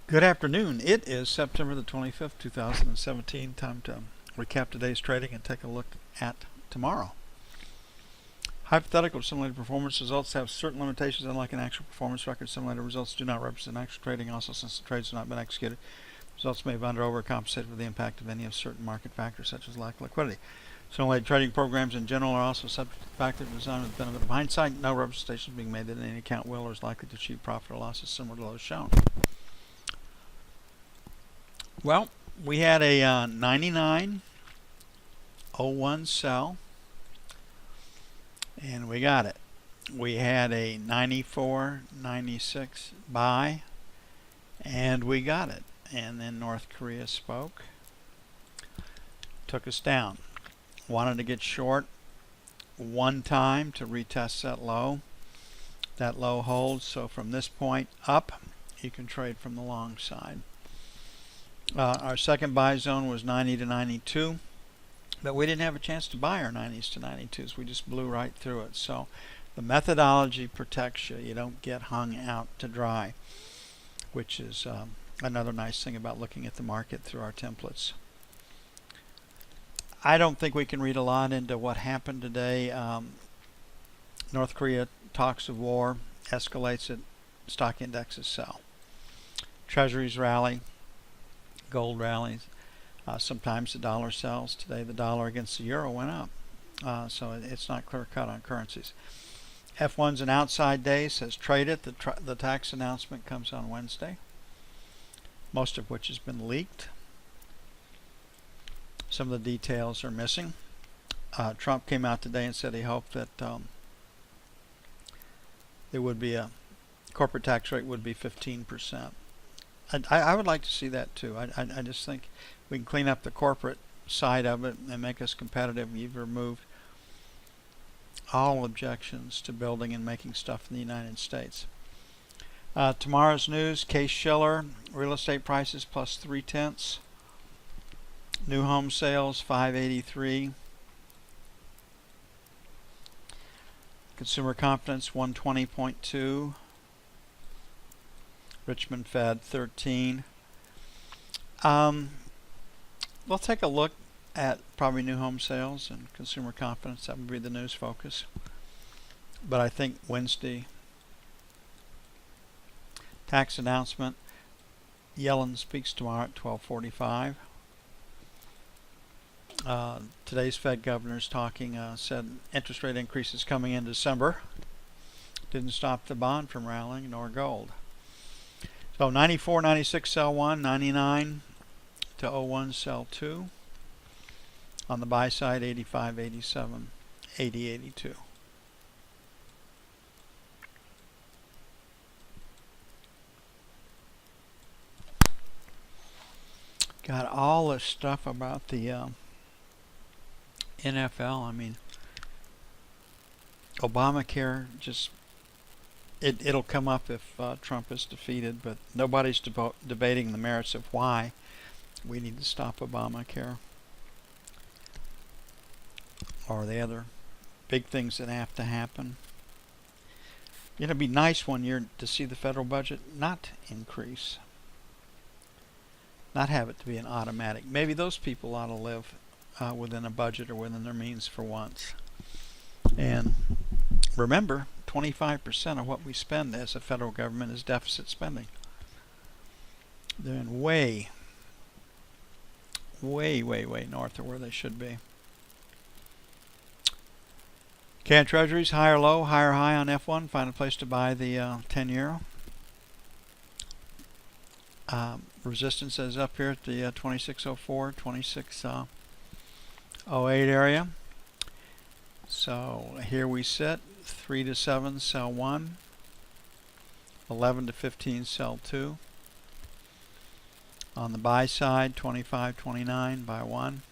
Good afternoon. It is September the 25th, 2017. Time to recap today's trading and take a look at tomorrow. Hypothetical simulated performance results have certain limitations. Unlike an actual performance record, simulated results do not represent actual trading. Also, since the trades have not been executed, results may have under or overcompensated for the impact of any of certain market factors such as lack of liquidity. Simulated trading programs in general are also subject to factors designed with the benefit of hindsight. No representation is being made that any account will or is likely to achieve profit or losses similar to those shown. Well, we had a 99.01 sell, and we got it. We had a 94.96 buy, and we got it. And then North Korea spoke, took us down. Wanted to get short one time to retest that low. That low holds, so from this point up, you can trade from the long side. Our second buy zone was 90 to 92, but we didn't have a chance to buy our 90s to 92s. We just blew right through it. So the methodology protects you. You don't get hung out to dry, which is another nice thing about looking at the market through our templates. I don't think we can read a lot into what happened today. North Korea talks of war, escalates it, stock indexes sell. Treasuries rally. Gold rallies. Sometimes the dollar sells. Today the dollar against the euro went up. So it's not clear cut on currencies. F1's an outside day, says trade it. The tax announcement comes on Wednesday, most of which has been leaked. Some of the details are missing. Trump came out today and said he hoped that there would be a corporate tax rate would be 15%. I would like to see that too. I just think we can clean up the corporate side of it and make us competitive. You've removed all objections to building and making stuff in the United States. Tomorrow's news, Case-Shiller, real estate prices plus 0.3. New home sales 583. Consumer confidence 120.2. Richmond Fed 13. We'll take a look at probably new home sales and consumer confidence. That would be the news focus. But I think Wednesday, tax announcement. Yellen speaks tomorrow at 12:45. Today's Fed governor's talking, said interest rate increases coming in December. Didn't stop the bond from rallying nor gold. So 94.96 sell 1, 99 to 01 sell 2. On the buy side 85.87, 80.82. Got all this stuff about the NFL. I mean, Obamacare just it'll come up if Trump is defeated, but nobody's debating the merits of why we need to stop Obamacare or the other big things that have to happen. It'd be nice one year to see the federal budget not increase, not have it to be an automatic. Maybe those people ought to live within a budget or within their means for once. And remember, 25% of what we spend as a federal government is deficit spending. They're in way north of where they should be. Can Treasuries higher low, higher high on F1. Find a place to buy the 10 euro. Resistance is up here at the 2604, 2608 area. So here we sit. 3 to 7 sell 1, 11 to 15 sell 2. On the buy side 25.29 buy 1,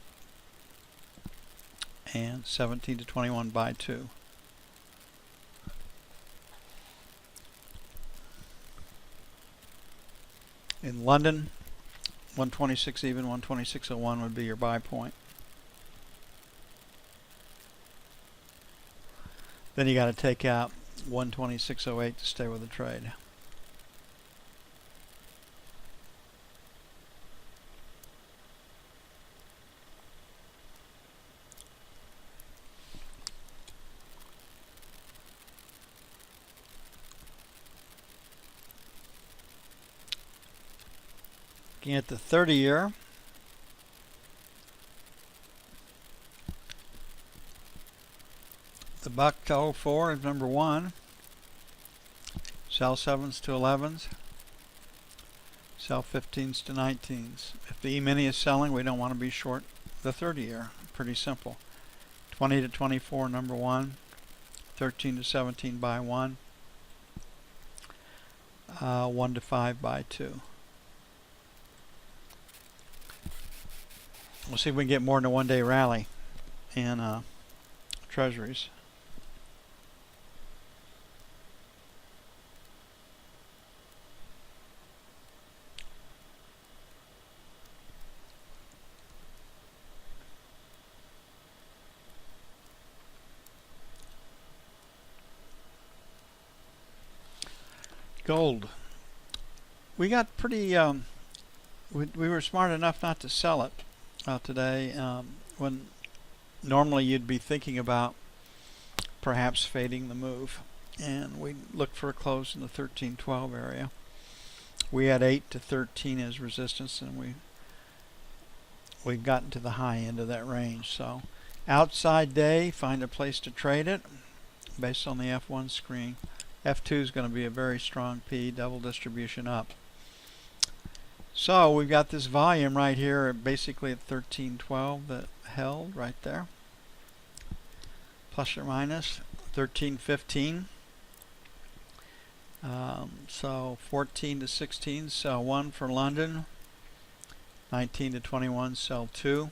and 17 to 21 buy 2. In London 126 even, 126.01 would be your buy point. Then you got to take out 126.08 to stay with the trade. Looking at the 30-year, the buck to 04 is number 1. Sell 7s to 11s. Sell 15s to 19s. If the E-mini is selling, we don't want to be short the 30-year. Pretty simple. 20 to 24, number 1. 13 to 17, buy 1. 1 to 5, buy 2. We'll see if we can get more than a one-day rally in treasuries. Gold. We got pretty, we were smart enough not to sell it today, when normally you'd be thinking about perhaps fading the move. And we looked for a close in the 13-12 area. We had 8 to 13 as resistance, and we've gotten to the high end of that range. So outside day, find a place to trade it based on the F1 screen. F2 is going to be a very strong P, double distribution up. So we've got this volume right here basically at 1312 that held right there. Plus or minus 1315. So 14 to 16, sell 1 for London. 19 to 21, sell 2.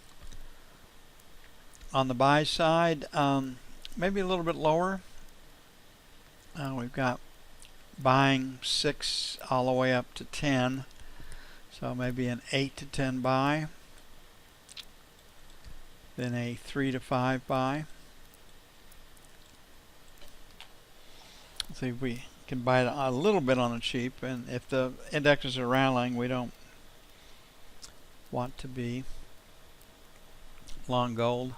On the buy side, maybe a little bit lower. We've got buying 6 all the way up to 10. So maybe an 8 to 10 buy. Then a 3 to 5 buy. See if we can buy it a little bit on the cheap. And if the indexes are rallying, we don't want to be long gold.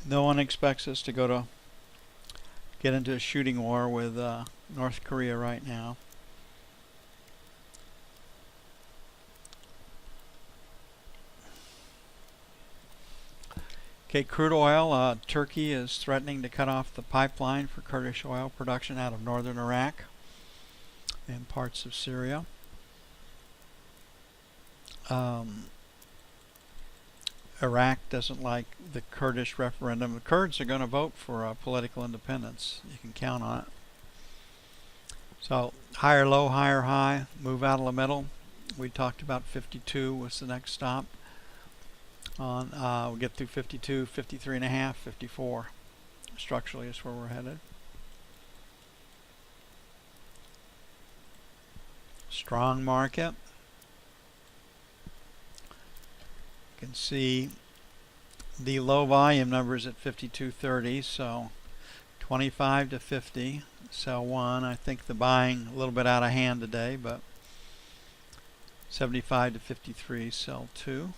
No one expects us to get into a shooting war with North Korea right now. Okay, crude oil. Turkey is threatening to cut off the pipeline for Kurdish oil production out of northern Iraq and parts of Syria. Iraq doesn't like the Kurdish referendum. The Kurds are going to vote for political independence. You can count on it. So higher low, higher high, move out of the middle. We talked about 52 was the next stop. We'll get through 52, 53 and a half, 54. Structurally is where we're headed. Strong market. You can see the low volume numbers at 52.30, so 25 to 50, sell 1. I think the buying a little bit out of hand today, but 75 to 53, sell 2.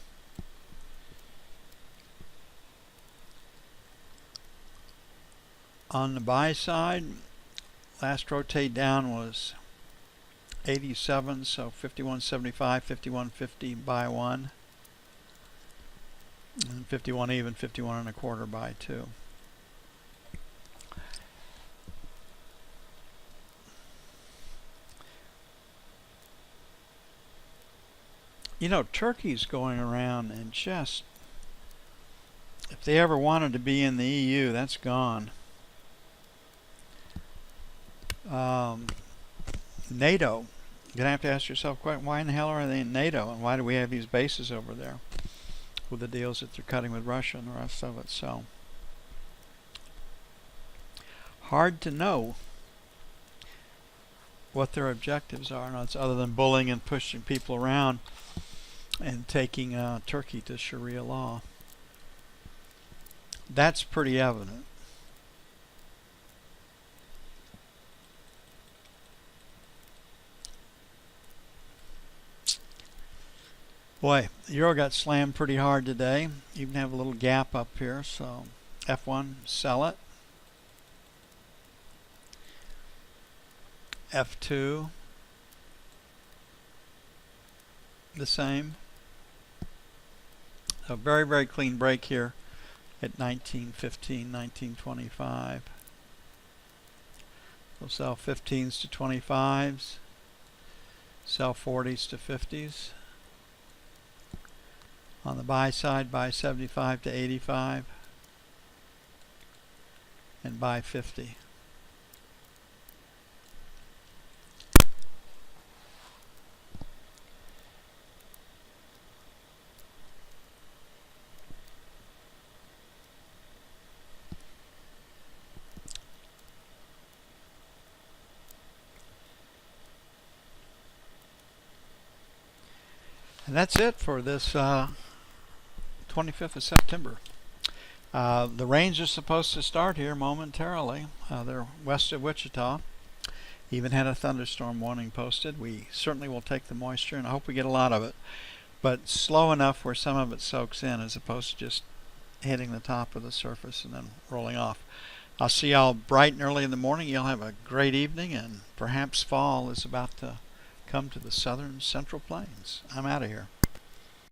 On the buy side, last rotate down was 87, so 51.75, 51.50, buy 1. And 51 even, 51 and a quarter, buy 2. You know, Turkey's going around and just, if they ever wanted to be in the EU, that's gone. NATO. You're going to have to ask yourself, why in the hell are they in NATO, and why do we have these bases over there with the deals that they're cutting with Russia and the rest of it? So hard to know what their objectives are, and it's other than bullying and pushing people around and taking Turkey to Sharia law. That's pretty evident. Boy, the euro got slammed pretty hard today. Even have a little gap up here, so F1, sell it. F2, the same. A very, very clean break here at 1915, 1925. We'll sell 15s to 25s, sell 40s to 50s. On the buy side, buy 75 to 85 and buy 50. And that's it for this 25th of September. The rains are supposed to start here momentarily. They're west of Wichita. Even had a thunderstorm warning posted. We certainly will take the moisture, and I hope we get a lot of it. But slow enough where some of it soaks in as opposed to just hitting the top of the surface and then rolling off. I'll see y'all bright and early in the morning. You'll have a great evening, and perhaps fall is about to come to the southern central plains. I'm out of here.